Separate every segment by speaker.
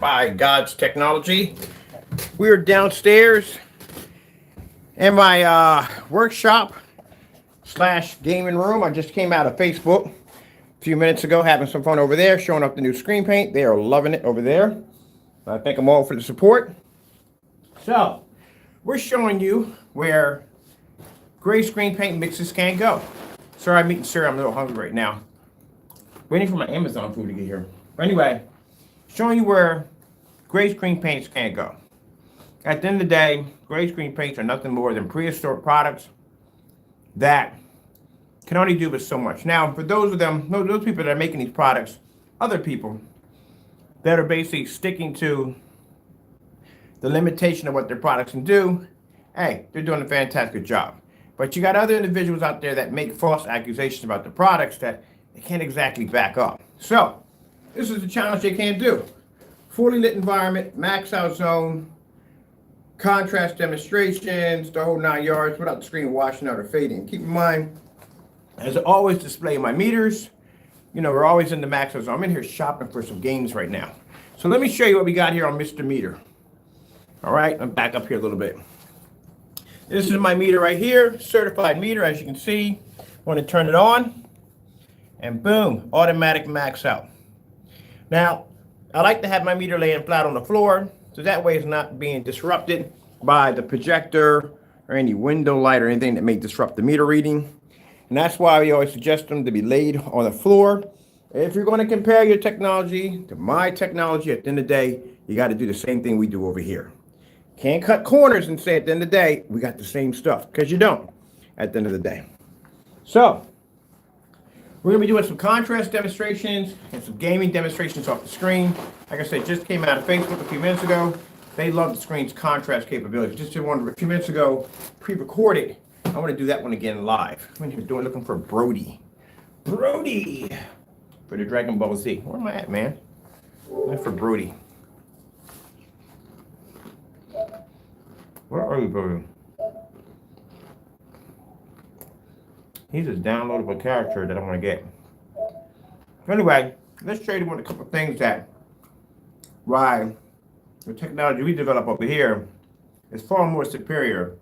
Speaker 1: by God's technology. We are downstairs in my workshop / gaming room. I just came out of Facebook a few minutes ago, having some fun over there, showing off the new screen paint. They are loving it over there. I thank them all for the support. So, we're showing you where gray screen paint mixes can go. Sorry, I'm eating cereal. I'm a little hungry right now. Waiting for my Amazon food to get here. But anyway, showing you where gray screen paints can go. At the end of the day, gray screen paints are nothing more than prehistoric products that can only do but so much. Now, for those people that are making these products, other people that are basically sticking to the limitation of what their products can do, hey, they're doing a fantastic job. But you got other individuals out there that make false accusations about the products that they can't exactly back up. So, this is the challenge they can't do. Fully lit environment, max out zone, contrast demonstrations, the whole 9 yards without the screen washing out or fading. Keep in mind, as I always display my meters, you know, we're always in the max out zone. I'm in here shopping for some games right now. So let me show you what we got here on Mr. Meter. All right, I'm back up here a little bit. This is my meter right here, certified meter, as you can see. Want to turn it on, and boom, automatic max out. Now, I like to have my meter laying flat on the floor, so that way it's not being disrupted by the projector or any window light or anything that may disrupt the meter reading. And that's why we always suggest them to be laid on the floor. If you're going to compare your technology to my technology, at the end of the day, you got to do the same thing we do over here. Can't cut corners and say at the end of the day, we got the same stuff, because you don't at the end of the day. So, we're going to be doing some contrast demonstrations and some gaming demonstrations off the screen. Like I said, just came out of Facebook a few minutes ago. They love the screen's contrast capability. Just did one a few minutes ago, pre-recorded. I want to do that one again live. I'm here looking for Brody. Brody! For the Dragon Ball Z. Where am I at, man? Looking for Brody. Where are you, Brody? He's a downloadable character that I want to get. Anyway, let's show you a couple of things that why the technology we develop over here is far more superior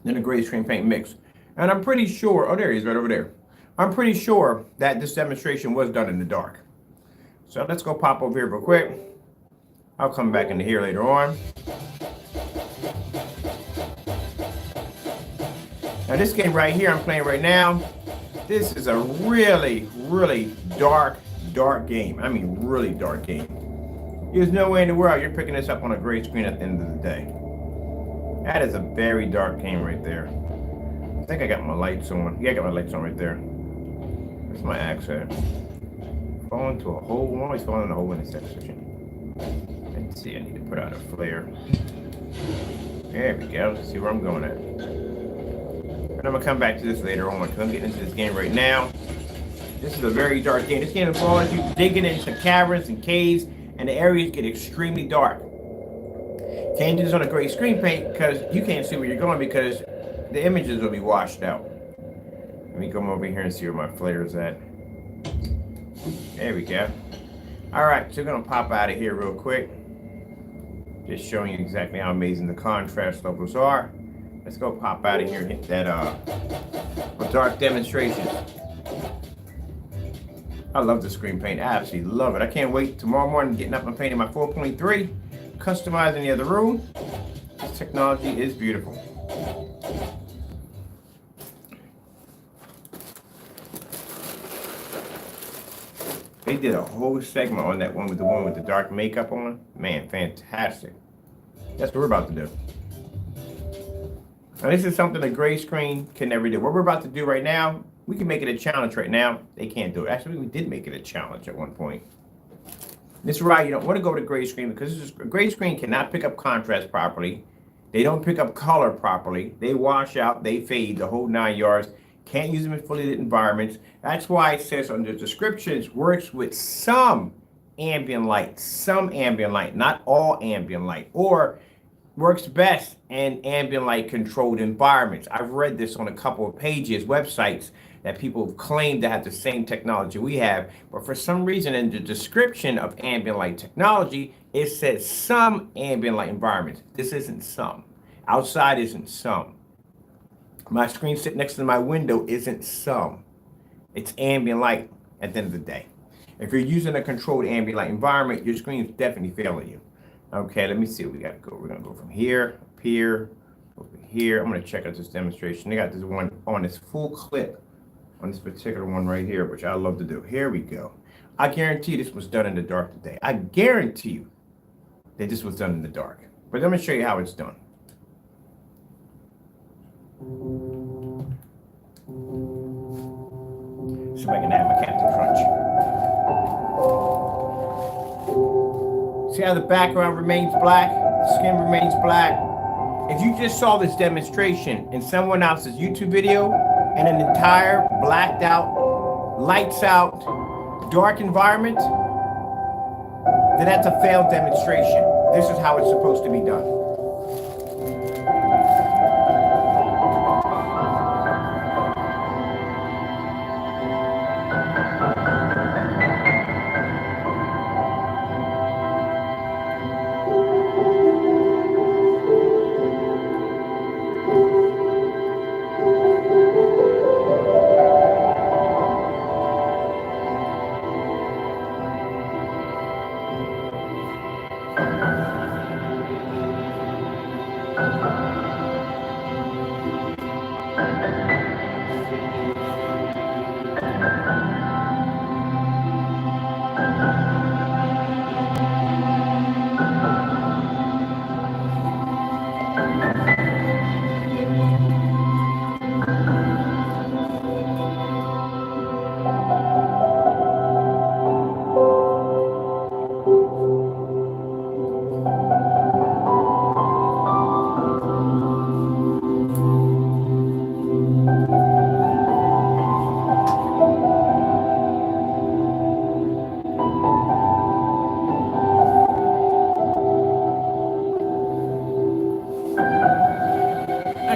Speaker 1: than the gray screen paint mix. And I'm pretty sure, oh, there he is right over there. I'm pretty sure that this demonstration was done in the dark. So let's go pop over here real quick. I'll come back into here later on. Now this game right here I'm playing right now, this is a really, really dark game. I mean, really dark game. There's no way in the world you're picking this up on a gray screen at the end of the day. That is a very dark game right there. I think I got my lights on. Yeah, I got my lights on right there. That's my axe at. Fall into a hole. I'm always falling in a hole in this section. Let's see, I need to put out a flare. There we go. Let's see where I'm going at. And I'm going to come back to this later on because I'm getting into this game right now. This is a very dark game. This game involves you digging into caverns and caves, and the areas get extremely dark. Can't do this on a gray screen paint because you can't see where you're going because the images will be washed out. Let me come over here and see where my flare is at. There we go. Alright, so we're going to pop out of here real quick. Just showing you exactly how amazing the contrast levels are. Let's go pop out of here and hit that dark demonstration. I love the screen paint. I absolutely love it. I can't wait tomorrow morning getting up and painting my 4.3, customizing the other room. This technology is beautiful. They did a whole segment on that one with the dark makeup on. Man, fantastic. That's what we're about to do. Now this is something a gray screen can never do. What we're about to do right now, we can make it a challenge right now. They can't do it. Actually, we did make it a challenge at one point. This is why you don't want to go to gray screen because a gray screen cannot pick up contrast properly. They don't pick up color properly. They wash out, they fade, the whole 9 yards. Can't use them in fully lit environments. That's why it says on the descriptions, works with some ambient light, not all ambient light, or works best in ambient light controlled environments. I've read this on a couple of pages, websites that people claim to have the same technology we have, but for some reason in the description of ambient light technology, it says some ambient light environments. This isn't some. Outside isn't some. My screen sitting next to my window isn't some. It's ambient light at the end of the day. If you're using a controlled ambient light environment, your screen is definitely failing you. Okay, let me see what we got to go. We're going to go from here, up here, over here. I'm going to check out this demonstration. They got this one on this full clip on this particular one right here, which I love to do. Here we go. I guarantee this was done in the dark today. I guarantee you that this was done in the dark. But let me show you how it's done. See if I can have my Captain Crunch. See how the background remains black, the skin remains black. If you just saw this demonstration in someone else's YouTube video and an entire blacked out, lights out, dark environment, then that's a failed demonstration. This is how it's supposed to be done.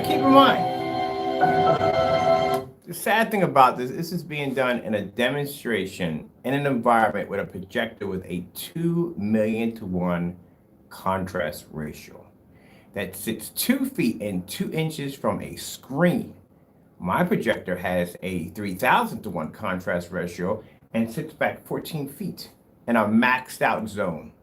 Speaker 1: Keep in mind, the sad thing about this is being done in a demonstration in an environment with a projector with a 2 million to 1 contrast ratio that sits 2 feet and 2 inches from a screen. My projector has a 3,000 to 1 contrast ratio and sits back 14 feet in a maxed out zone.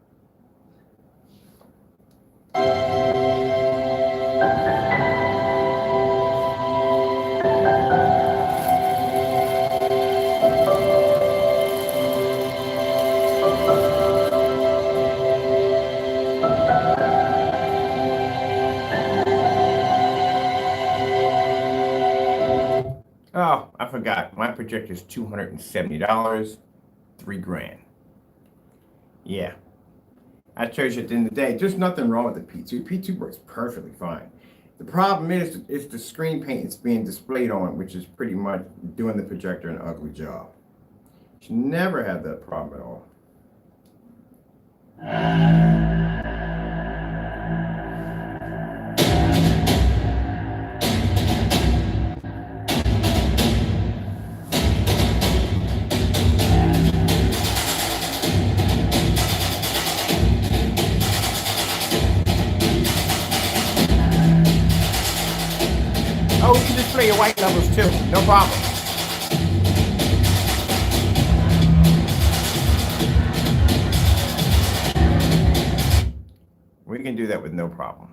Speaker 1: Oh, I forgot. My projector is $270, $3,000. Yeah. I chose you at the end of the day. There's nothing wrong with the P2. P2 works perfectly fine. The problem is the screen paint it's being displayed on, which is pretty much doing the projector an ugly job. You should never have that problem at all. Oh, you can display your white levels too, no problem. We can do that with no problem.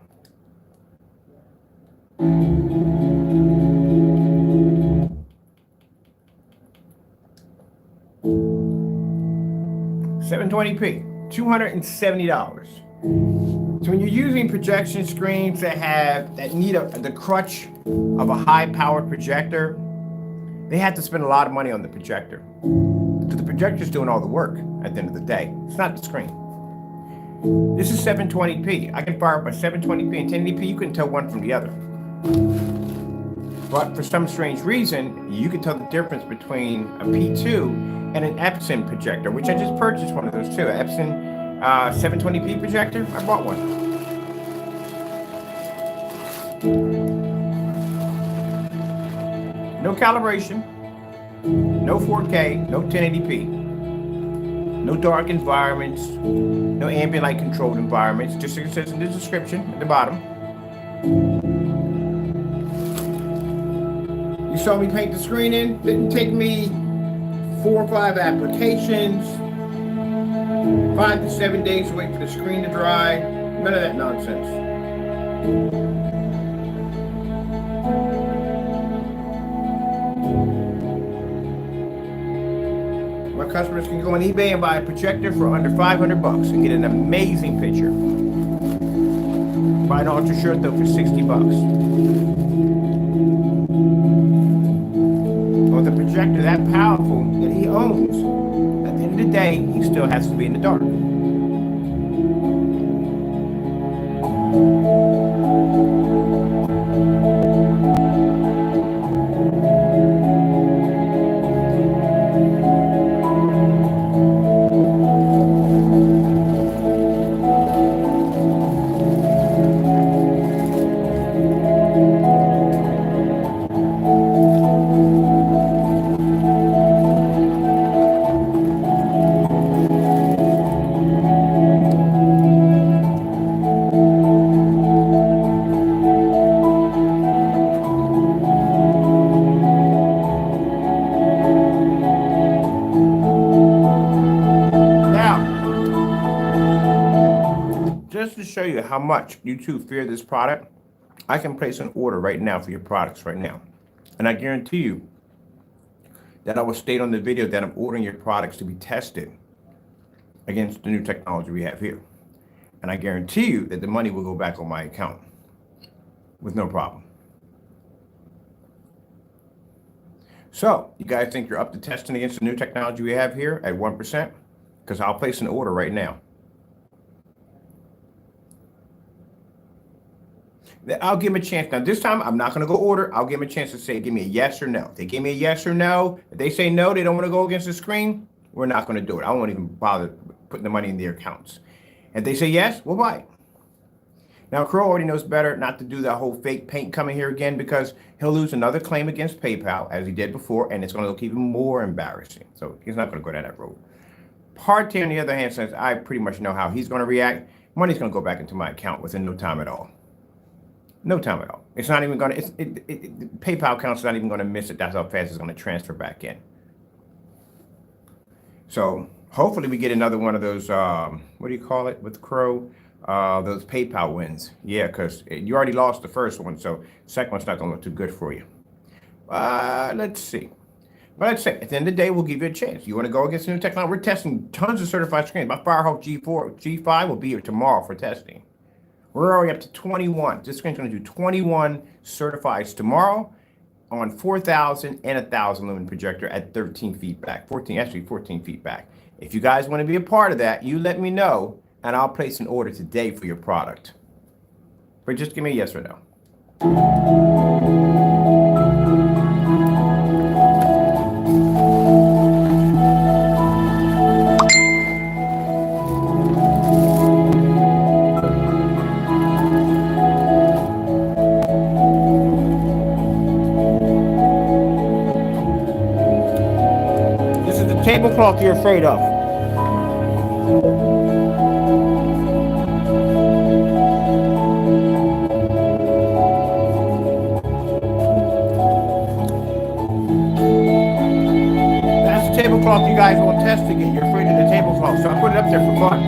Speaker 1: $720p, $270. So when you're using projection screens that need the crutch of a high-powered projector, they have to spend a lot of money on the projector. Because the projector's doing all the work at the end of the day. It's not the screen. This is 720p. I can fire up a 720p and 1080p. You can tell one from the other. But for some strange reason, you can tell the difference between a P2 and an Epson projector, which I just purchased one of those too. An Epson 720p projector. I bought one. No calibration. No 4K, no 1080p, no dark environments, no ambient light controlled environments, just like it says in the description at the bottom. You saw me paint the screen in. Didn't take me 4 or 5 applications, 5 to 7 days to wait for the screen to dry. None of that nonsense. My customers can go on eBay and buy a projector for under 500 bucks and get an amazing picture. Buy an Ultra shirt though for 60 bucks. With a projector that powerful that he owns, at the end of the day, he still has to be in the dark. Just to show you how much you two fear this product, I can place an order right now for your products right now. And I guarantee you that I will state on the video that I'm ordering your products to be tested against the new technology we have here. And I guarantee you that the money will go back on my account with no problem. So, you guys think you're up to testing against the new technology we have here at 1%? Because I'll place an order right now. I'll give them a chance. Now, this time, I'm not going to go order. I'll give them a chance to say, give me a yes or no. If they give me a yes or no, if they say no, they don't want to go against the screen, we're not going to do it. I won't even bother putting the money in their accounts. If they say yes, we'll buy it. Now, Crow already knows better not to do that whole fake paint coming here again because he'll lose another claim against PayPal, as he did before, and it's going to look even more embarrassing. So he's not going to go down that road. Party, on the other hand, since I pretty much know how he's going to react, money's going to go back into my account within no time at all. No time at all. It's not even going to, PayPal account's not even going to miss it. That's how fast it's going to transfer back in. So hopefully we get another one of those, what do you call it with Crow? Those PayPal wins. Yeah, because you already lost the first one, so the second one's not going to look too good for you. Let's see. But I'd say at the end of the day, we'll give you a chance. You want to go against the new technology? We're testing tons of certified screens. My Firehawk G5 will be here tomorrow for testing. We're already up to 21. This screen's going to do 21 certifieds tomorrow on 4,000 and 1,000 lumen projector at 13 feet back. 14 feet back. If you guys want to be a part of that, you let me know, and I'll place an order today for your product. But just give me a yes or no. Tablecloth you're afraid of. That's the tablecloth you guys won't test again. You're afraid of the tablecloth, so I put it up there for fun.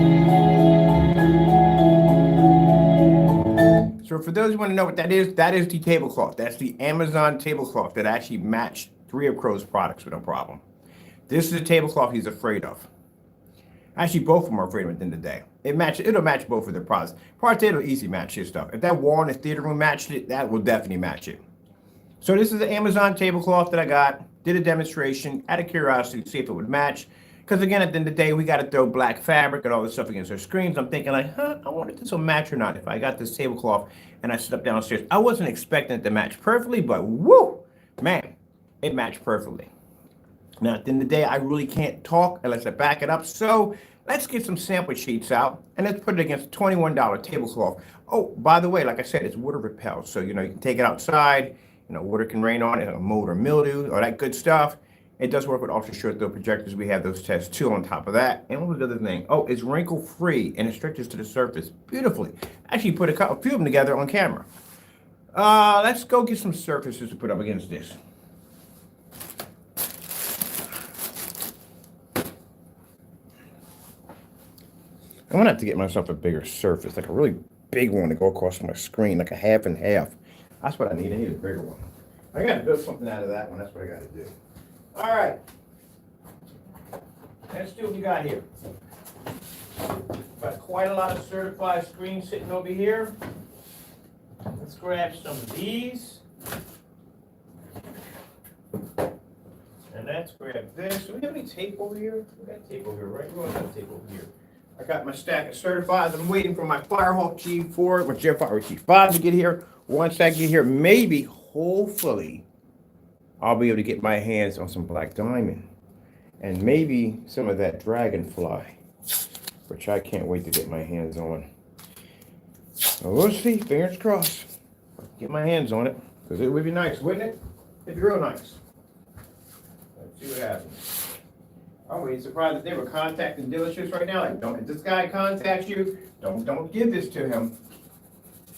Speaker 1: So for those who want to know what that is the tablecloth. That's the Amazon tablecloth that actually matched 3 of Crow's products with no problem. This is a tablecloth he's afraid of. Actually, both of them are afraid of it at the end of the day. It'll match both of their products. Part it'll easy match his stuff. If that wall in the theater room matched it, that will definitely match it. So this is the Amazon tablecloth that I got. Did a demonstration out of curiosity to see if it would match. Because again, at the end of the day, we got to throw black fabric and all this stuff against our screens. I'm thinking like, I wonder if this will match or not. If I got this tablecloth and I sit up downstairs, I wasn't expecting it to match perfectly, but woo, man, it matched perfectly. Now, at the end of the day, I really can't talk unless I back it up. So let's get some sample sheets out and let's put it against a $21 tablecloth. Oh, by the way, like I said, it's water repelled. So, you can take it outside, water can rain on it, mold or mildew, all that good stuff. It does work with ultra short throw projectors. We have those tests too on top of that. And what was the other thing? Oh, it's wrinkle free and it stretches to the surface beautifully. Actually put a few of them together on camera. Let's go get some surfaces to put up against this. I'm gonna have to get myself a bigger surface, like a really big one to go across my screen, like a half and half. That's what I need. I need a bigger one. I gotta build something out of that one. That's what I gotta do. All right. Let's see what we got here. Got quite a lot of certified screens sitting over here. Let's grab some of these. And let's grab this. Do we have any tape over here? We got tape over here, right? We don't have tape over here. I got my stack of certifieds. I'm waiting for my Firehawk G4, my Jetfire G5 to get here. Once that get here, maybe, hopefully, I'll be able to get my hands on some Black Diamond. And maybe some of that Dragonfly, which I can't wait to get my hands on. Well, we'll see, fingers crossed. Get my hands on it, because it would be nice, wouldn't it? It'd be real nice. Let's see what happens. Oh, are you surprised that they were contacting dealerships right now? Like, don't, if this guy contacts you, don't give this to him.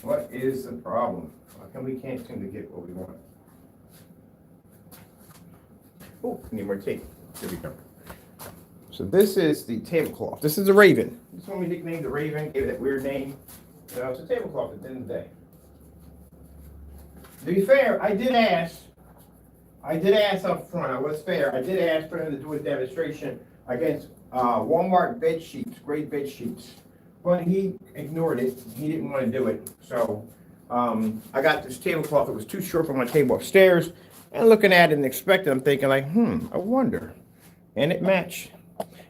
Speaker 1: What is the problem? How come we can't seem to get what we want? Oh, need more tape. Here we go. So this is the tablecloth. This is a Raven. This one we nicknamed the Raven, gave it that weird name. So it's a tablecloth at the end of the day. To be fair, I did ask up front, I was fair. I did ask for him to do a demonstration against Walmart bed sheets, great bed sheets. But he ignored it. He didn't want to do it. So I got this tablecloth that was too short for my table upstairs. And looking at it and expecting, I'm thinking like, I wonder. And it matched.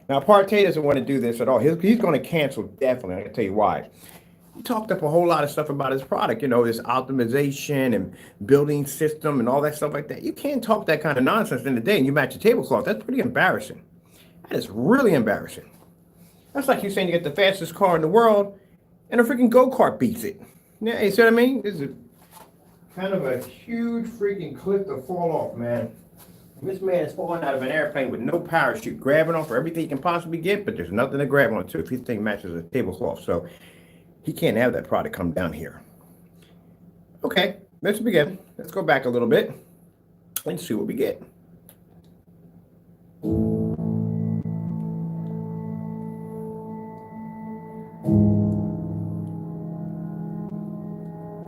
Speaker 1: Now, Partey doesn't want to do this at all. He's going to cancel, definitely. I can tell you why. He talked up a whole lot of stuff about his product, this optimization and building system and all that stuff like that. You can't talk that kind of nonsense in the day and you match a tablecloth. That's pretty embarrassing. That is really embarrassing. That's like you saying you get the fastest car in the world and a freaking go-kart beats it. Yeah, you see what I mean? This is kind of a huge freaking cliff to fall off, man. This man is falling out of an airplane with no parachute, grabbing on for everything he can possibly get, but there's nothing to grab onto if his thing matches a tablecloth. So he can't have that product come down here. Okay, let's begin. Let's go back a little bit and see what we get.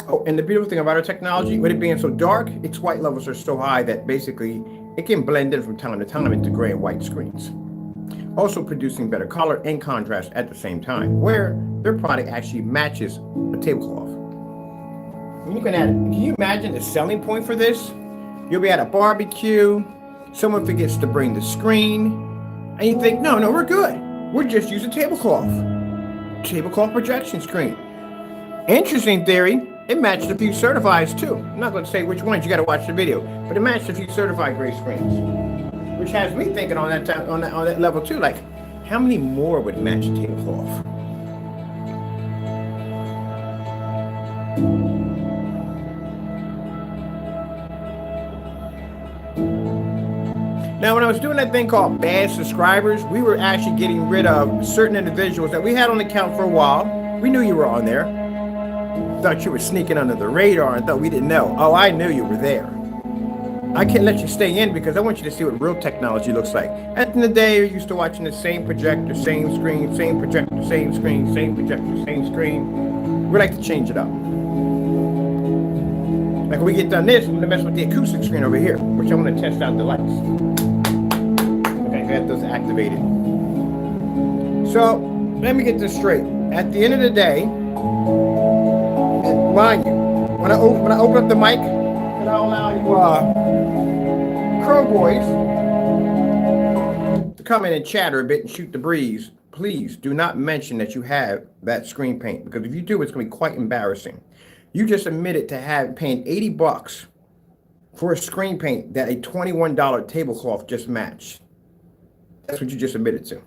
Speaker 1: Oh, and the beautiful thing about our technology, with it being so dark, its white levels are so high that basically it can blend in from time to time into gray and white screens. Also producing better color and contrast at the same time, where their product actually matches a tablecloth. Can you imagine the selling point for this? You'll be at a barbecue, someone forgets to bring the screen, and you think, no, we're good. We're just using tablecloth projection screen. Interesting theory. It matched a few certifieds too. I'm not going to say which ones, you got to watch the video, but it matched a few certified gray screens, which has me thinking on that level too. Like, how many more would match a tablecloth? Now, when I was doing that thing called bad subscribers, we were actually getting rid of certain individuals that we had on the account for a while. We knew you were on there. Thought you were sneaking under the radar and thought we didn't know. Oh, I knew you were there. I can't let you stay in because I want you to see what real technology looks like. At the end of the day, you're used to watching the same projector, same screen, same projector, same screen, same projector, same screen. We like to change it up. Like when we get done this, I'm gonna mess with the acoustic screen over here, which I want to test out the lights. Okay, I got those activated. So let me get this straight. At the end of the day, mind you, when I open up the mic, and I'll allow you Crow Boys to come in and chatter a bit and shoot the breeze, please do not mention that you have that screen paint, because if you do, it's going to be quite embarrassing. You just admitted to paying $80 for a screen paint that a $21 tablecloth just matched. That's what you just admitted to.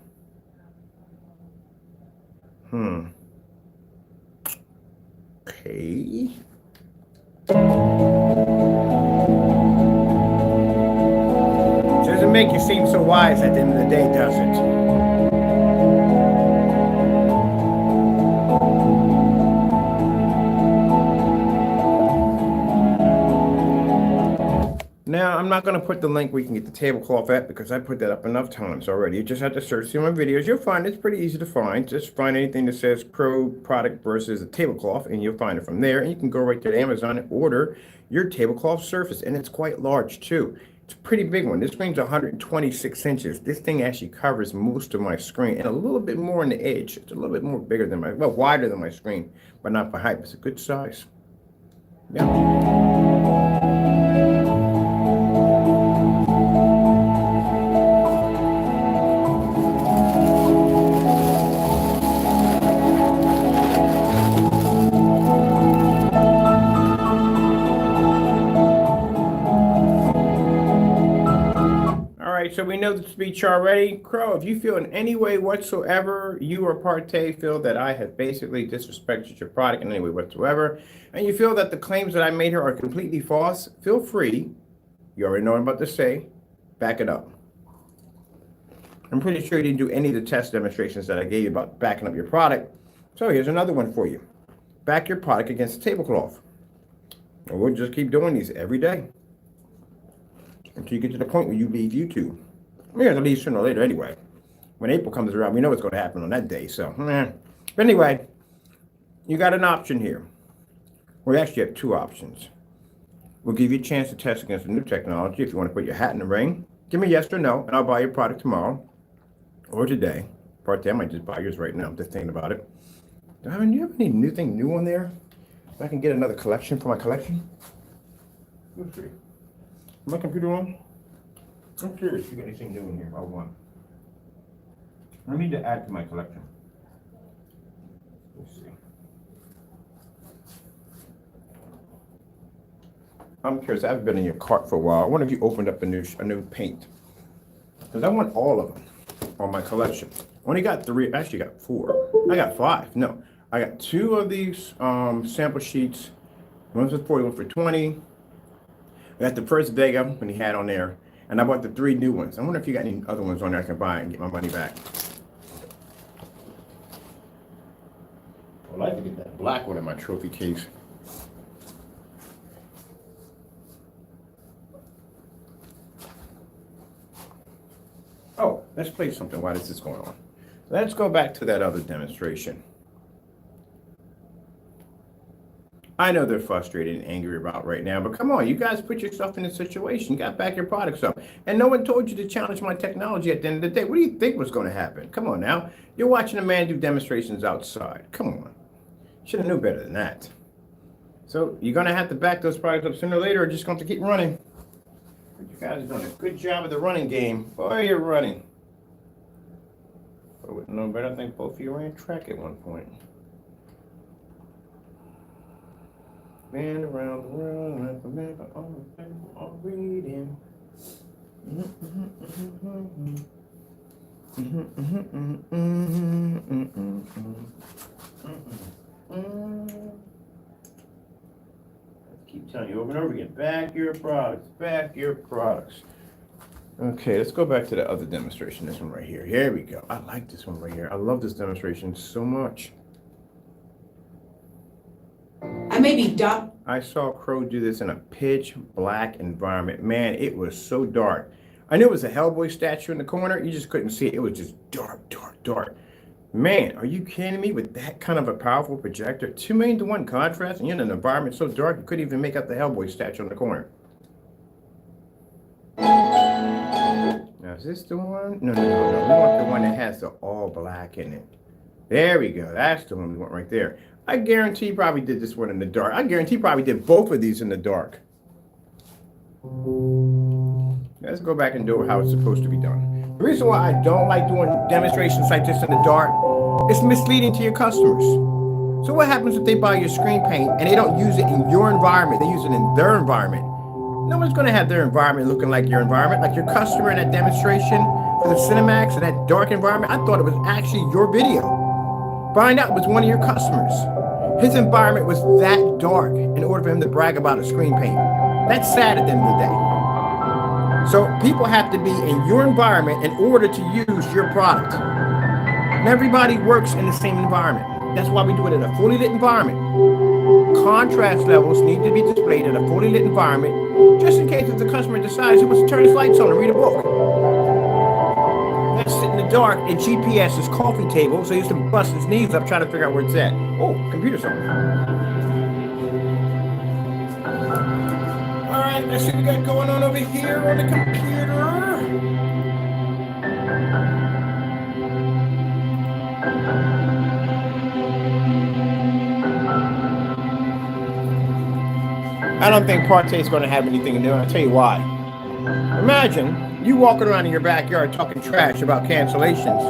Speaker 1: Okay. Doesn't make seem so wise at the end of the day, does it? Now, I'm not going to put the link where you can get the tablecloth at because I put that up enough times already. You just have to search through my videos. You'll find it's pretty easy to find. Just find anything that says Pro product versus a tablecloth, and you'll find it from there. And you can go right to Amazon and order your tablecloth surface, and it's quite large too. It's a pretty big one. This screen's 126 inches. This thing actually covers most of my screen and a little bit more on the edge. It's a little bit more bigger than well, wider than my screen, but not for height. It's a good size. Yeah. So we know the speech already. Crow, if you feel in any way whatsoever, you or Partey feel that I have basically disrespected your product in any way whatsoever, and you feel that the claims that I made here are completely false, feel free, you already know what I'm about to say, back it up. I'm pretty sure you didn't do any of the test demonstrations that I gave you about backing up your product. So here's another one for you. Back your product against a tablecloth. And we'll just keep doing these every day until you get to the point where you leave YouTube. We're going to leave sooner or later anyway. When April comes around, we know what's going to happen on that day. So, But anyway, you got an option here. We actually have two options. We'll give you a chance to test against the new technology if you want to put your hat in the ring. Give me yes or no, and I'll buy your product tomorrow or today. Partey, I might just buy yours right now. I'm just thinking about it. Do you have anything new on there? If I can get another collection for my collection? Let's see. Is my computer on? I'm curious if you got anything new in here. Hold on. I need to add to my collection. Let's see. I'm curious. I've been in your cart for a while. I wonder if you opened up a new paint. Because I want all of them on my collection. Only got 3. Actually, got 4. I got 5. No, I got 2 of these sample sheets. One for 40, one for 20. I got the first Vega when he had on there. And I bought the 3 new ones. I wonder if you got any other ones on there I can buy and get my money back. I'd like to get that black one in my trophy case. Oh, let's play something while this is going on. Let's go back to that other demonstration. I know they're frustrated and angry about right now, but come on, you guys put yourself in a situation. You got back your products up. And no one told you to challenge my technology at the end of the day. What do you think was going to happen? Come on now. You're watching a man do demonstrations outside. Come on. Should have knew better than that. So you're going to have to back those products up sooner or later or just going to have to keep running. But you guys are doing a good job of the running game. Boy, you're running. I wouldn't know better. I think both of you ran track at one point. Been around the world, like a man, all reading. Keep telling you over and over again, back your products, back your products. Okay, let's go back to the other demonstration. This one right here. Here we go. I like this one right here. I love this demonstration so much.
Speaker 2: I may be dark.
Speaker 1: I saw Crow do this in a pitch black environment. Man, it was so dark. I knew it was a Hellboy statue in the corner. You just couldn't see it. It was just dark, dark, dark. Man, are you kidding me? With that kind of a powerful projector, 2:1 contrast, and you're in an environment so dark you couldn't even make out the Hellboy statue in the corner. Now, is this the one? No. We want the one that has the all black in it. There we go. That's the one we want right there. I guarantee you probably did this one in the dark. I guarantee you probably did both of these in the dark. Let's go back and do it how it's supposed to be done. The reason why I don't like doing demonstrations like this in the dark, it's misleading to your customers. So what happens if they buy your screen paint and they don't use it in your environment, they use it in their environment? No one's going to have their environment looking like your environment, like your customer in that demonstration for the Cinemax in that dark environment. I thought it was actually your video. Find out it was one of your customers. His environment was that dark in order for him to brag about a screen paint. That's sad at the end of the day. So people have to be in your environment in order to use your product. And everybody works in the same environment. That's why we do it in a fully lit environment. Contrast levels need to be displayed in a fully lit environment, just in case if the customer decides he wants to turn his lights on and read a book. Let's sit in the dark at GPS's coffee table, so he used to bust his knees up trying to figure out where it's at. Oh, computer's on. All right, let's see what we got going on over here on the computer. I don't think Partay is going to have anything to do, and I'll tell you why. Imagine you walking around in your backyard talking trash about cancellations,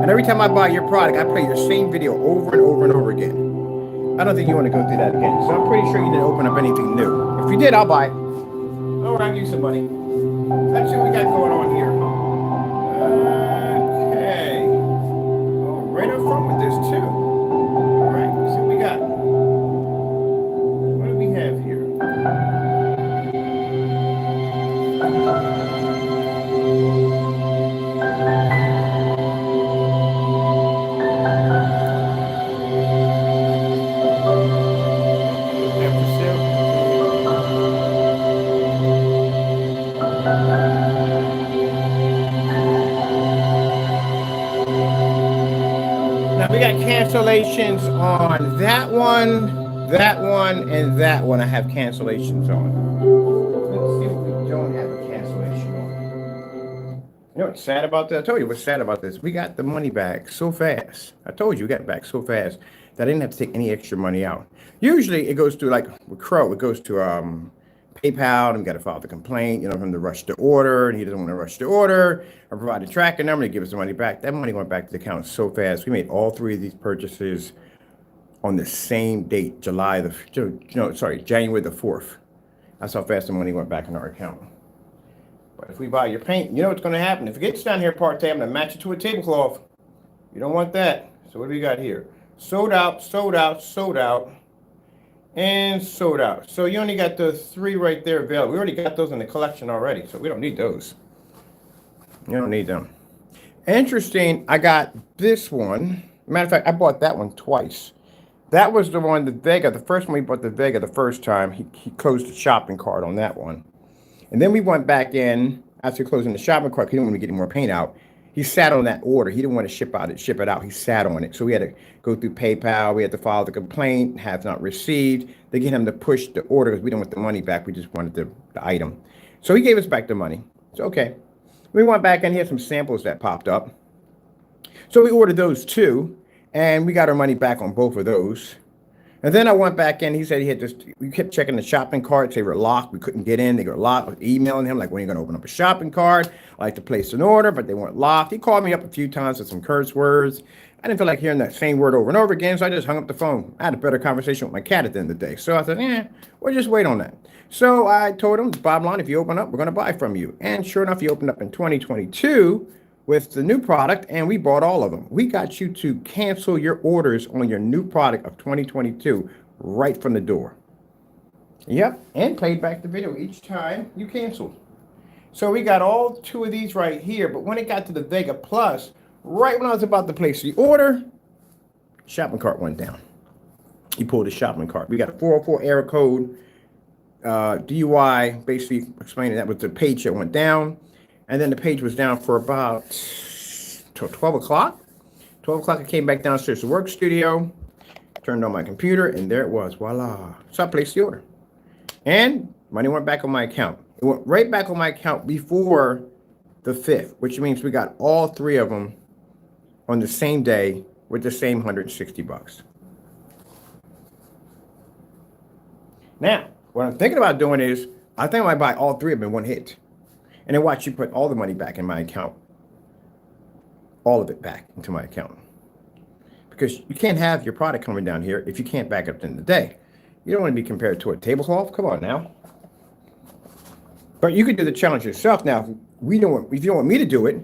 Speaker 1: and every time I buy your product, I play your same video over and over and over again. I don't think you want to go through that again, so I'm pretty sure you didn't open up anything new. If you did, I'll buy it. All right, give you some money. Let's see what we got going on here. Okay. Oh, right up front with this, too. All right, let's see what we got. What do we have here? Now we got cancellations on that one, and that one. I have cancellations on. Let's see what we don't have a cancellation on. You know what's sad about that? I told you what's sad about this. We got the money back so fast. I told you we got it back so fast that I didn't have to take any extra money out. Usually it goes to, like with Crow, it goes to PayPal, and we got to file the complaint, you know, from the rush to order, and he doesn't want to rush to order. I provide a tracking number to give us the money back. That money went back to the account so fast. We made all three of these purchases on the same date, January the 4th. That's how fast the money went back in our account. But if we buy your paint, you know what's going to happen. If it gets down here Partay, I'm going to match it to a tablecloth. You don't want that. So what do we got here? Sold out, sold out, sold out, and sold out. So you only got those three right there available. We already got those in the collection already, so we don't need those. You don't need them. Interesting, I got this one. Matter of fact, I bought that one twice. That was the one, the Vega, the first one we bought the Vega the first time. He closed the shopping cart on that one. And then we went back in, after closing the shopping cart, he didn't want to get any more paint out. He sat on that order. He didn't want to ship it out. He sat on it. So we had to go through PayPal. We had to file the complaint, have not received. They get him to push the order because we don't want the money back. We just wanted the item. So he gave us back the money. It's okay. We went back and he had some samples that popped up. So we ordered those too, and we got our money back on both of those. And then I went back in. He said he had just, we kept checking the shopping carts. They were locked. We couldn't get in. They were locked. I was emailing him, like, when are you going to open up a shopping cart? I like to place an order, but they weren't locked. He called me up a few times with some curse words. I didn't feel like hearing that same word over and over again, so I just hung up the phone. I had a better conversation with my cat at the end of the day. So I said, we'll just wait on that. So I told him, bottom line, if you open up, we're going to buy from you. And sure enough, he opened up in 2022 with the new product, and we bought all of them. We got you to cancel your orders on your new product of 2022 right from the door. Yep, and played back the video each time you canceled. So we got all two of these right here, but when it got to the Vega Plus, right when I was about to place the order, shopping cart went down. He pulled his shopping cart. We got a 404 error code, DUI, basically explaining that was the page that went down. And then the page was down for about 12 o'clock. 12 o'clock, I came back downstairs to work studio, turned on my computer, and there it was. Voila. So I placed the order. And money went back on my account. It went right back on my account before the 5th, which means we got all three of them on the same day with the same $160. Now, what I'm thinking about doing is, I think I might buy all three of them in one hit. And then watch you put all the money back in my account. All of it back into my account. Because you can't have your product coming down here if you can't back up in the day. You don't want to be compared to a tablecloth. Come on now. But you could do the challenge yourself. Now, if you don't want me to do it,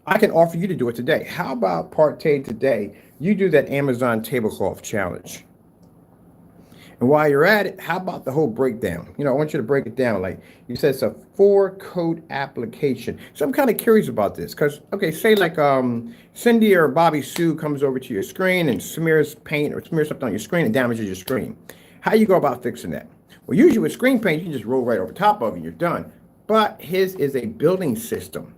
Speaker 1: I can offer you to do it today. How about Partay today? You do that Amazon tablecloth challenge. And while you're at it, how about the whole breakdown? I want you to break it down. Like you said, it's a 4-code application. So I'm kind of curious about this because, okay, say like Cindy or Bobby Sue comes over to your screen and smears paint or smears something on your screen and damages your screen. How you go about fixing that? Well, usually with screen paint, you can just roll right over top of it and you're done. But his is a building system.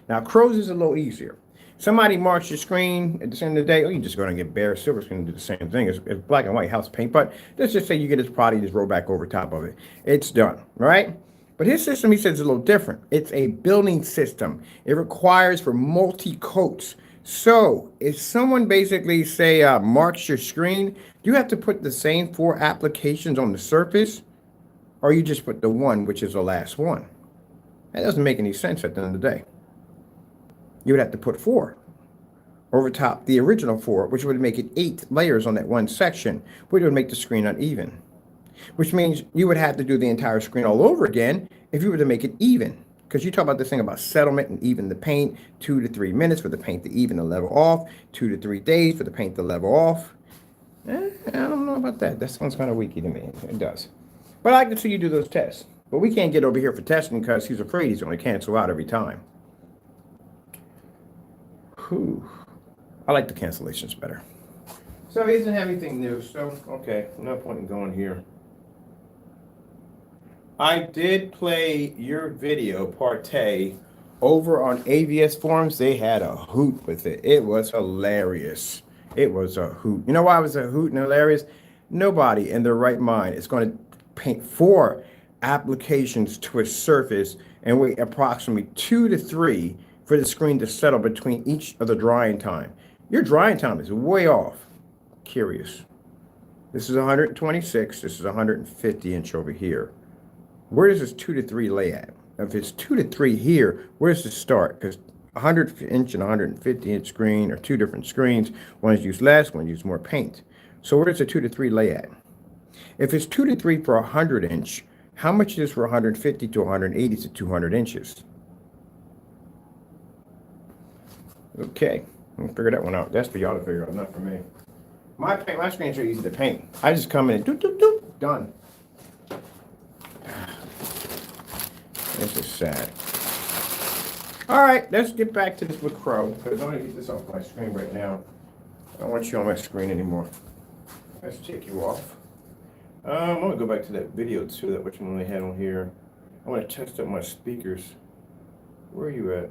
Speaker 1: Now, Crow's is a little easier. Somebody marks your screen at the end of the day, you just go and get bare silver screen and do the same thing. It's black and white house paint, but let's just say you get his product, you just roll back over top of it. It's done, right? But his system, he says, is a little different. It's a building system. It requires for multi-coats. So if someone basically say marks your screen, you have to put the same 4 applications on the surface, or you just put the one, which is the last one. That doesn't make any sense at the end of the day. You would have to put 4 over top the original 4, which would make it 8 layers on that one section, which would make the screen uneven. Which means you would have to do the entire screen all over again if you were to make it even. Because you talk about this thing about settlement and even the paint, 2 to 3 minutes for the paint to even and level off, 2 to 3 days for the paint to level off. I don't know about that. That sounds kind of weaky to me. It does. But I like to see you do those tests. But we can't get over here for testing because he's afraid he's going to cancel out every time. Whew. I like the cancellations better. So he doesn't have anything new, so okay, no point in going here. I did play your video, Partay, over on AVS forums. They had a hoot with it. It was hilarious. It was a hoot. You know why it was a hoot and hilarious? Nobody in their right mind is going to paint 4 applications to a surface and wait approximately 2 to 3 for the screen to settle between each of the drying time. Your drying time is way off. Curious. This is 126. This is 150 inch over here. Where does this 2 to 3 lay at? If it's 2 to 3 here, where does this start? Because 100 inch and 150 inch screen are 2 different screens. One is used less, one uses more paint. So where does the 2 to 3 lay at? If it's 2 to 3 for 100 inch, how much is for 150 to 180 to 200 inches? Okay, we'll figure that one out. That's for y'all to figure out, not for me. My screens are easy to paint. I just come in and doop, doop, doop, done. This is sad. All right, let's get back to this with Crow, because I want to get this off my screen right now. I don't want you on my screen anymore. Let's take you off. I want to go back to that video too, that which one they had on here. I want to test out my speakers. Where are you at?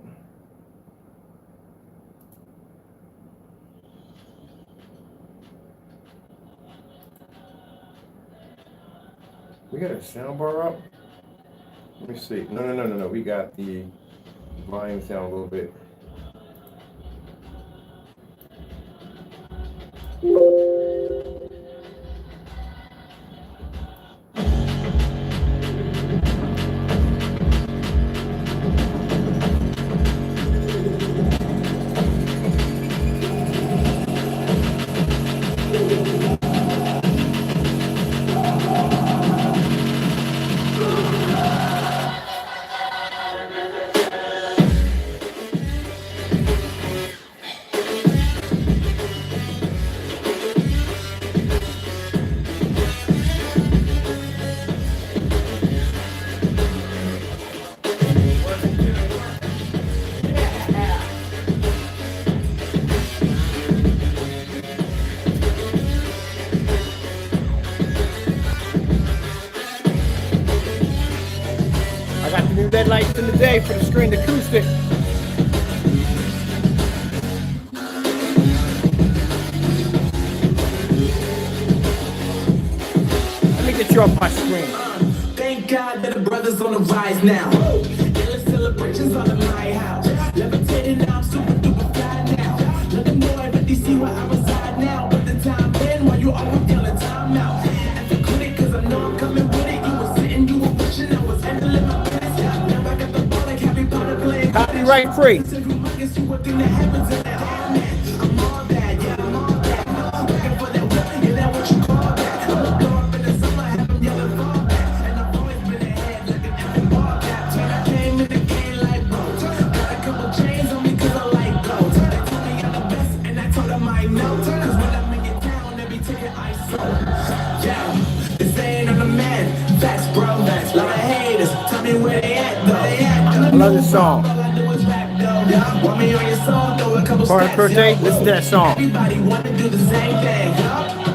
Speaker 1: We got a sound bar up? Let me see. No. We got the volume down a little bit. I got the new LED lights in the day for the screen acoustic. Let me get you off my screen.
Speaker 3: Thank God that the brothers on the rise now. Endless celebrations all in my house. Levitating now, I'm super duper fly now. Looking more at DC where I reside now. But the time in while you always yelling time out. At the clinic, cause I know I'm coming with it. You were sitting, you were pushing, I was handling my best. Now I got the ball like Harry Potter playing.
Speaker 1: Copyright free. love this song. Party birthday, listen to that song.
Speaker 3: Everybody wanna do the same thing.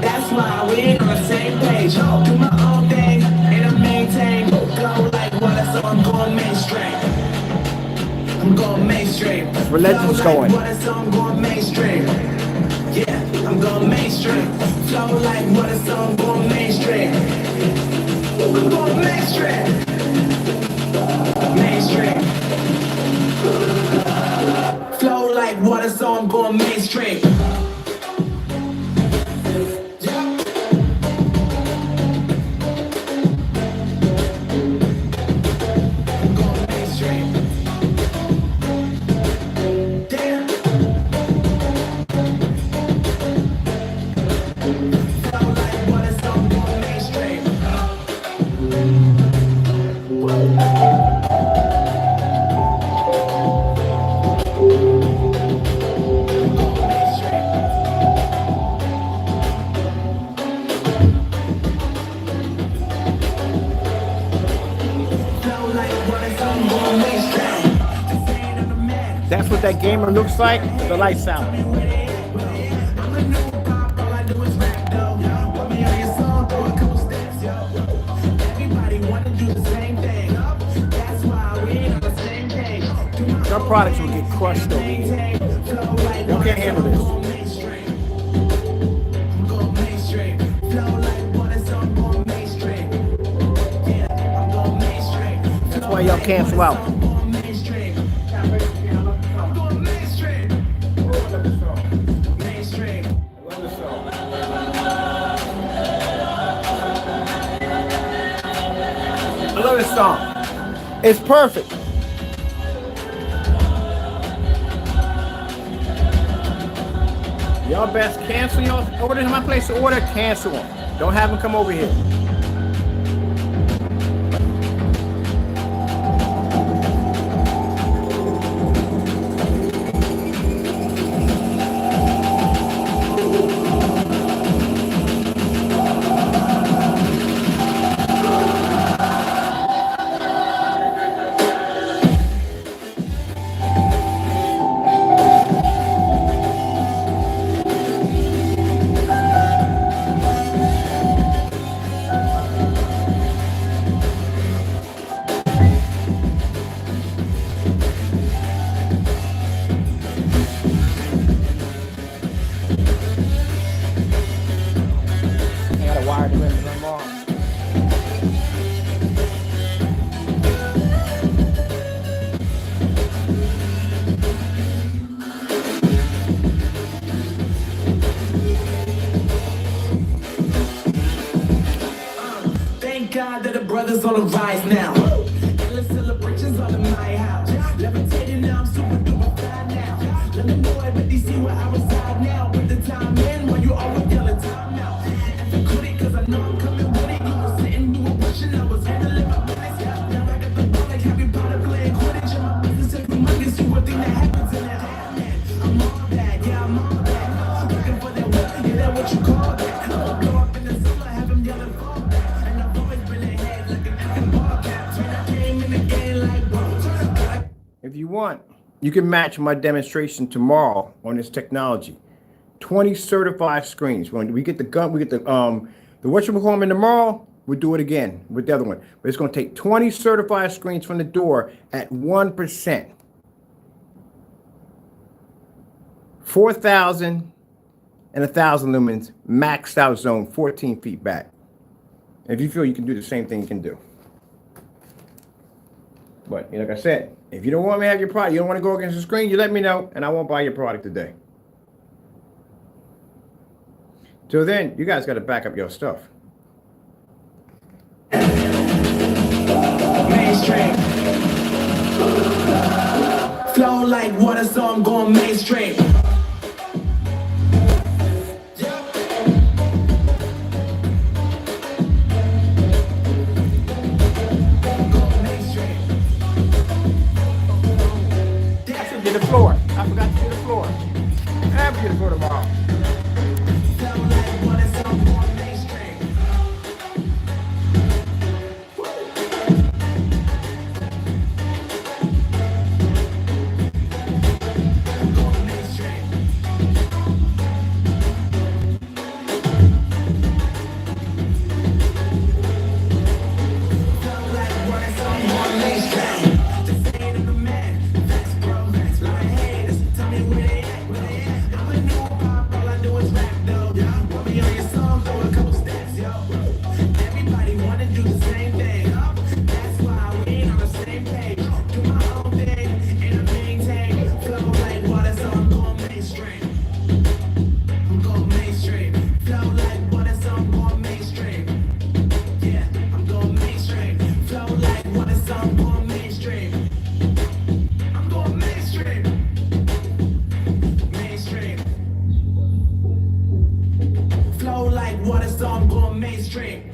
Speaker 3: That's why we ain't on the same page. Do my own thing and I maintain. Go like water, so I'm going mainstream. I'm going mainstream.
Speaker 1: That's where legends
Speaker 3: Flow
Speaker 1: going.
Speaker 3: like water, so I'm going mainstream. Yeah, I'm going mainstream. Flow like water, so I'm going mainstream. I'm going mainstream. Mainstream. Flow like water, so I'm going mainstream. I'm going mainstream. Damn. Flow like water, so I'm going mainstream.
Speaker 1: That's what that gamer looks like. The lights out. Your products will get crushed over here. You can't handle this. That's why y'all cancel out. I love this song. It's perfect. Y'all best cancel y'all orders. My place to order, cancel them. Don't have them come over here.
Speaker 3: God that the brothers on the rise now. Endless celebrations all in my house. Levitating now, I'm super duper fly now. Let me know everybody see where I reside now. Put the time in while you always yelling time out. And you quit it cause I know I'm coming with it. You were sitting, you were pushing, I was handling my business. Now I got the ball like Harry Potter playing Quidditch. And my business every Monday, see what thing that happens in that. I'm on that, yeah, I'm on that. Looking for that what, yeah, that what you call that. I'll blow up in the summer, have them yelling fall back.
Speaker 1: If you want, you can match my demonstration tomorrow on this technology. 20 certified screens. When we get the gun, we get the whatchamacallit tomorrow, we'll do it again with the other one. But it's going to take 20 certified screens from the door at 1%. 4,000 and 1,000 lumens, maxed out zone, 14 feet back. If you feel you can do the same thing, you can do. But like I said, if you don't want me to have your product, you don't want to go against the screen, you let me know, and I won't buy your product today. Till then, you guys got to back up your stuff.
Speaker 3: Mainstream. Flow like water, so I'm going mainstream.
Speaker 1: The floor. I forgot to do the floor. I'll be the floor tomorrow.
Speaker 3: going mainstream.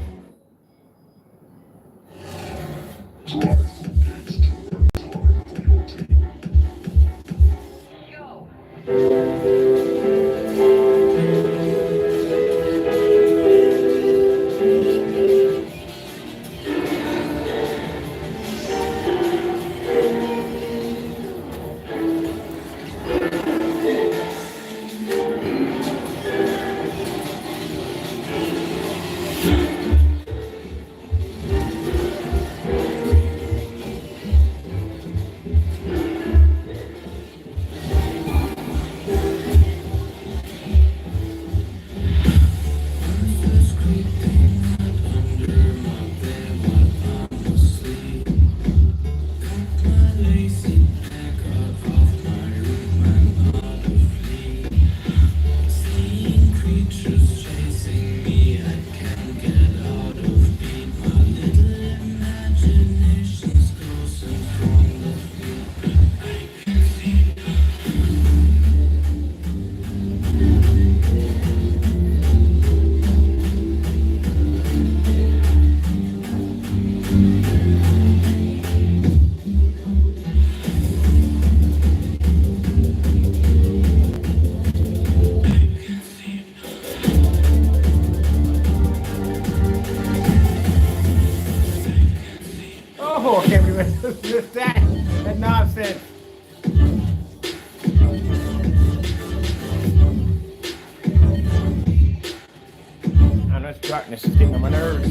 Speaker 1: Oh, I can't believe just that nonsense. I know it's darkness is getting on my nerves.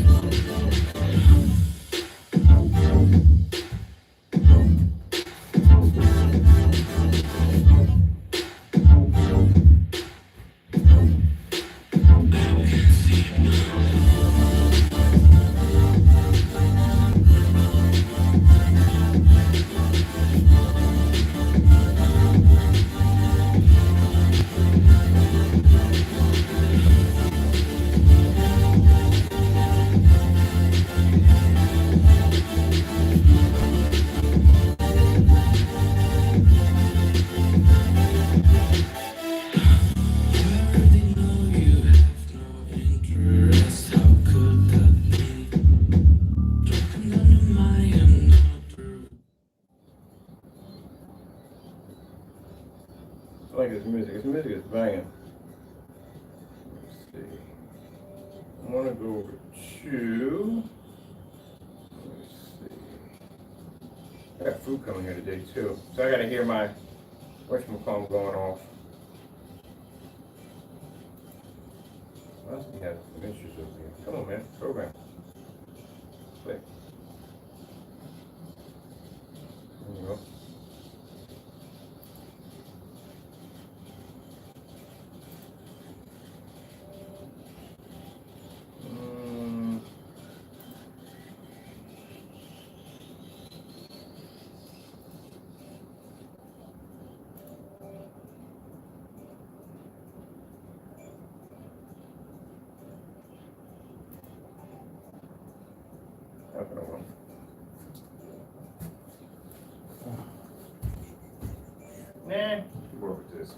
Speaker 1: I like this music. This music is banging. Let's see. I want to go over to. Let's see. I got food coming here today too, so I got to hear my whatchamacallit going off. Must be having some issues over here. Come on, man. Program. Click. There you go. Nah, work with this.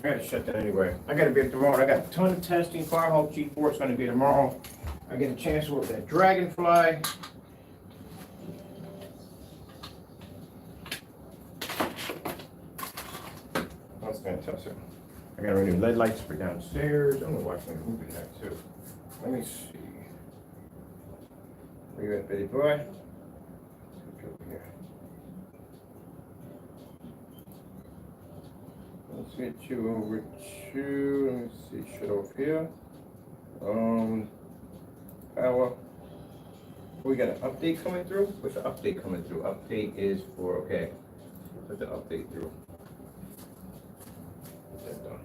Speaker 1: I gotta shut that anyway. I gotta be up tomorrow. I got a ton of testing. Firehawk G4 is gonna be tomorrow. I get a chance to work with that Dragonfly. That's fantastic. I gotta renew LED lights for downstairs. I'm gonna watch my movie tonight too. Let me see. Where you at, Betty boy? Let's go over here. Let's get you over to, let me see, shut off here. Power. We got an update coming through? What's the update coming through? Update is for, okay. Put the update through. Get that done.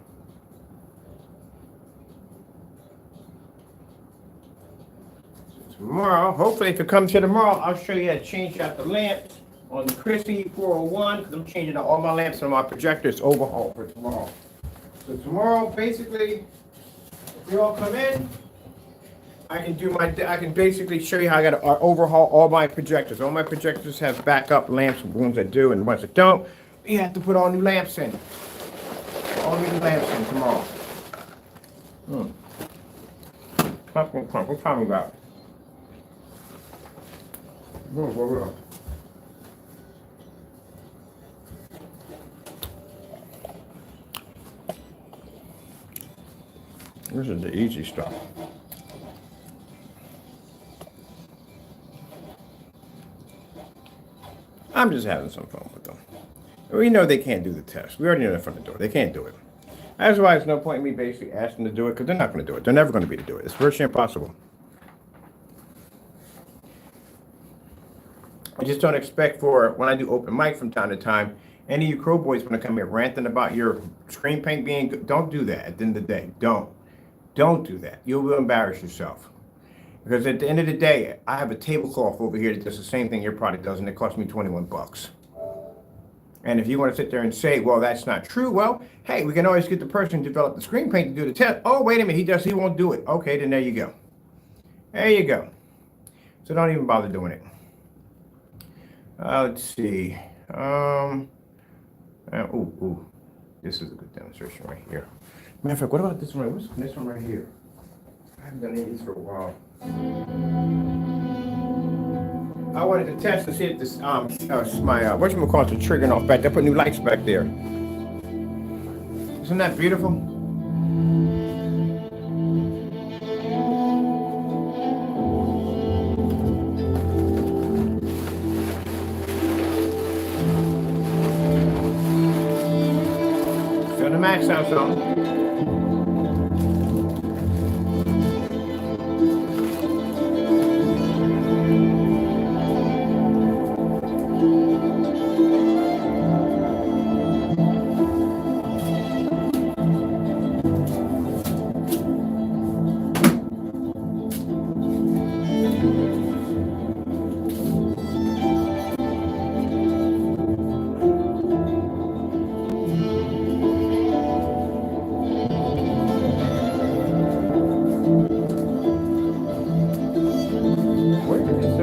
Speaker 1: So tomorrow, hopefully if it comes here tomorrow, I'll show you how to change out the lamps on the Chrissy 401, because I'm changing out all my lamps and my projectors overhaul for tomorrow. So tomorrow, basically, if you all come in, I can basically show you how I got to overhaul all my projectors. All my projectors have backup lamps, ones that do and ones that don't. You have to put all new lamps in. All new lamps in tomorrow. What time we got? This is the easy stuff. I'm just having some fun with them. We know they can't do the test. We already know that from the door. They can't do it. That's why there's no point in me basically asking them to do it, because they're not going to do it. They're never going to be able to do it. It's virtually impossible. I just don't expect for, when I do open mic from time to time, any of you crow boys want to come here ranting about your screen paint being good. Don't do that at the end of the day. Don't do that. You will embarrass yourself. Because at the end of the day, I have a tablecloth over here that does the same thing your product does, and it cost me 21 bucks. And if you want to sit there and say, well, that's not true, well, hey, we can always get the person to develop the screen paint to do the test. Oh, wait a minute, he won't do it. Okay, then there you go. There you go. So don't even bother doing it. Let's see. This is a good demonstration right here. Matter of fact, what about this one? What's this one right here? I haven't done any of these for a while. I wanted to test to see if this my whatchamacallit, the triggering off back there. I put new lights back there. Isn't that beautiful? Still the max sound on.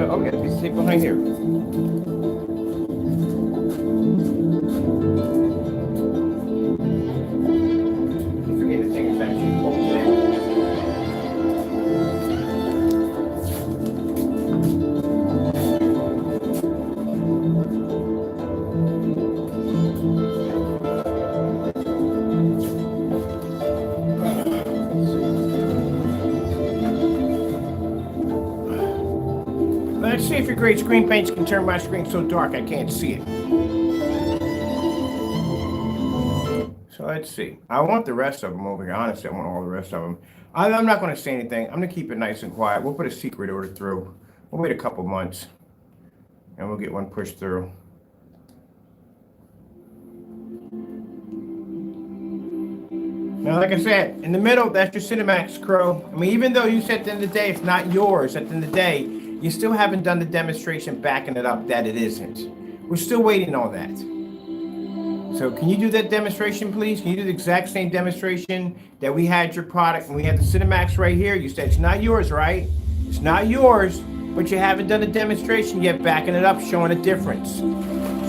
Speaker 1: Okay, let me see behind here. Forget the thing is actually Let's see if your great screen paints can turn my screen so dark I can't see it. So let's see. I want the rest of them over here. Honestly, I want all the rest of them. I'm not going to say anything. I'm going to keep it nice and quiet. We'll put a secret order through. We'll wait a couple months, and we'll get one pushed through. Now, like I said, in the middle, that's your Cinemax Crow. I mean, even though you said at the end of the day, it's not yours, at the end of the day, you still haven't done the demonstration backing it up that it isn't. We're still waiting on that. So can you do that demonstration, please? Can you do the exact same demonstration that we had your product and we had the Cinemax right here? You said it's not yours, right? It's not yours, but you haven't done a demonstration yet backing it up, showing a difference.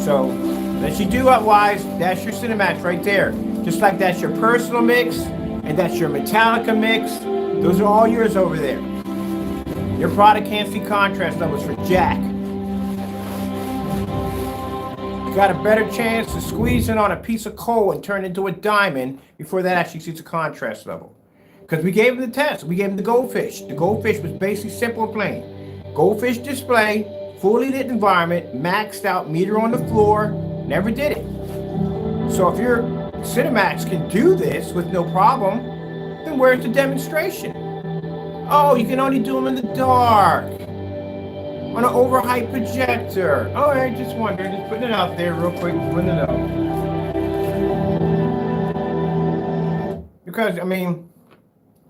Speaker 1: So unless you do otherwise, that's your Cinemax right there. Just like that's your personal mix and that's your Metallica mix. Those are all yours over there. Your product can't see contrast levels for jack. You got a better chance to squeeze it on a piece of coal and turn it into a diamond before that actually sees a contrast level. Because we gave him the test. We gave him the goldfish. The goldfish was basically simple and plain. Goldfish display, fully lit environment, maxed out, meter on the floor, never did it. So if your Cinemax can do this with no problem, then where's the demonstration? Oh, you can only do them in the dark. On an overhyped projector. All right, just wondering. Just putting it out there real quick. Putting it out. Because, I mean,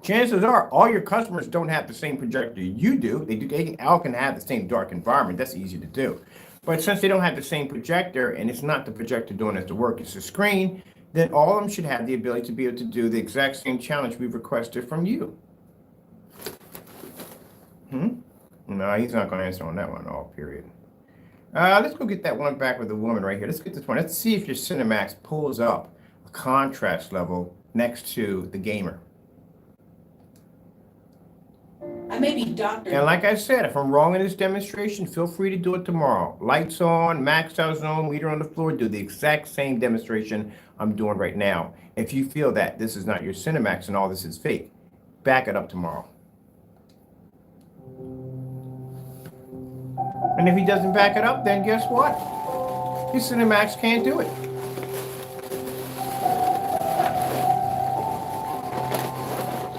Speaker 1: chances are all your customers don't have the same projector you do. They all can have the same dark environment. That's easy to do. But since they don't have the same projector, and it's not the projector doing it to work, it's the screen, then all of them should have the ability to be able to do the exact same challenge we've requested from you. No, he's not going to answer on that one, all period. Let's go get that one back with the woman right here. Let's get this one. Let's see if your Cinemax pulls up a contrast level next to the gamer.
Speaker 2: I may be Dr.
Speaker 1: And like I said, if I'm wrong in this demonstration, feel free to do it tomorrow. Lights on, max out zone, meter on the floor, do the exact same demonstration I'm doing right now. If you feel that this is not your Cinemax and all this is fake, back it up tomorrow. And if he doesn't back it up, then guess what? Your Cinemax can't do it.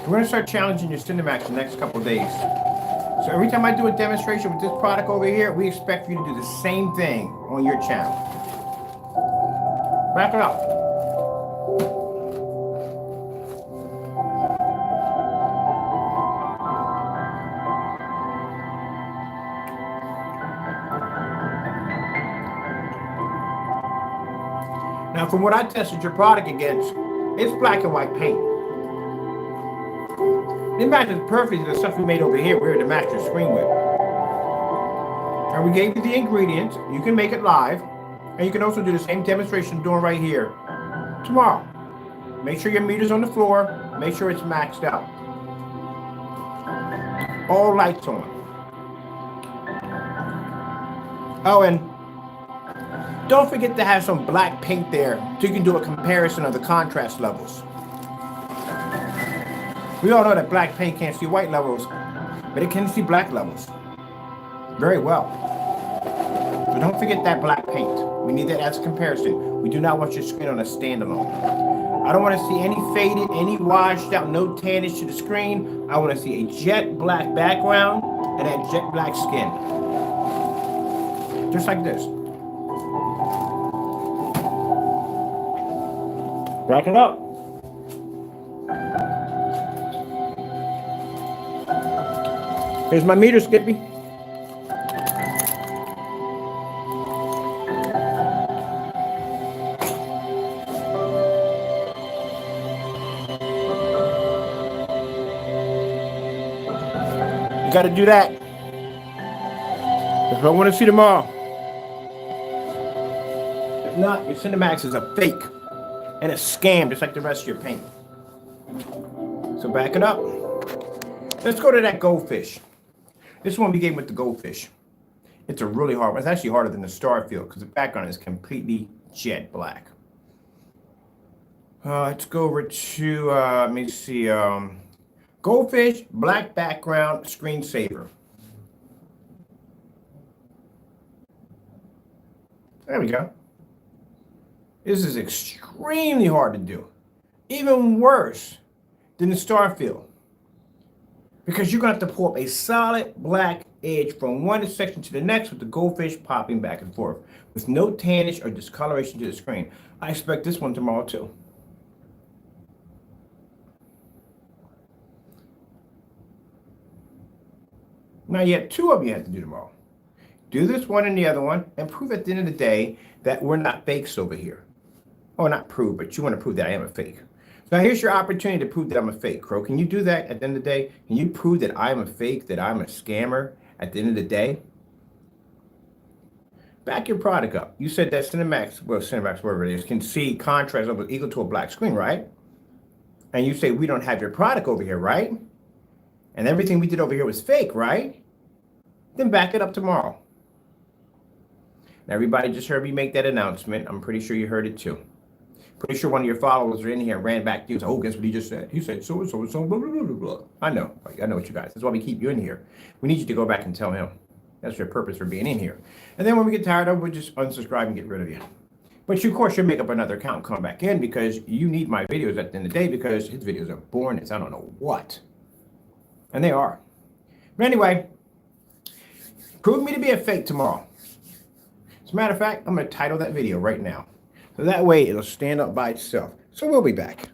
Speaker 1: We're going to start challenging your Cinemax the next couple of days. So every time I do a demonstration with this product over here, we expect you to do the same thing on your channel. Back it up. Now, from what I tested your product against, it's black and white paint. It matches perfectly to the stuff we made over here. We're to match your screen with. And we gave you the ingredients. You can make it live. And you can also do the same demonstration I'm doing right here tomorrow. Make sure your meter's on the floor. Make sure it's maxed out. All lights on. Oh, and don't forget to have some black paint there so you can do a comparison of the contrast levels. We all know that black paint can't see white levels, but it can see black levels very well. So don't forget that black paint. We need that as a comparison. We do not want your screen on a standalone. I don't want to see any faded, any washed out, no tannish to the screen. I want to see a jet black background and that jet black skin. Just like this. Back it up. Here's my meter, Skippy. You got to do that. If I want to see tomorrow. If not, your Cinemax is a fake and a scam, just like the rest of your paint. So back it up. Let's go to that goldfish. This one we gave with the goldfish. It's a really hard one. It's actually harder than the Starfield because the background is completely jet black. Let's go over to, let me see, goldfish, black background, screensaver. There we go. This is extremely hard to do. Even worse than the Starfield. Because you're going to have to pull up a solid black edge from one section to the next with the goldfish popping back and forth with no tannish or discoloration to the screen. I expect this one tomorrow too. Now you have two of you have to do tomorrow. Do this one and the other one and prove at the end of the day that we're not fakes over here. Oh, not prove, but you want to prove that I am a fake. Now here's your opportunity to prove that I'm a fake, Crow. Can you do that at the end of the day? Can you prove that I'm a fake, that I'm a scammer at the end of the day? Back your product up. You said that Cinemax, whatever it is, can see contrast levels equal to a black screen, right? And you say we don't have your product over here, right? And everything we did over here was fake, right? Then back it up tomorrow. Now everybody just heard me make that announcement. I'm pretty sure you heard it too. Pretty sure one of your followers are in here and ran back to you and said, oh, guess what he just said? He said so and so and so, blah, blah, blah, blah, blah. I know what you guys. That's why we keep you in here. We need you to go back and tell him. That's your purpose for being in here. And then when we get tired of it, we'll just unsubscribe and get rid of you. But you, of course, should make up another account and come back in because you need my videos at the end of the day because his videos are boring as I don't know what. And they are. But anyway, prove me to be a fake tomorrow. As a matter of fact, I'm going to title that video right now. So that way it'll stand up by itself. So we'll be back.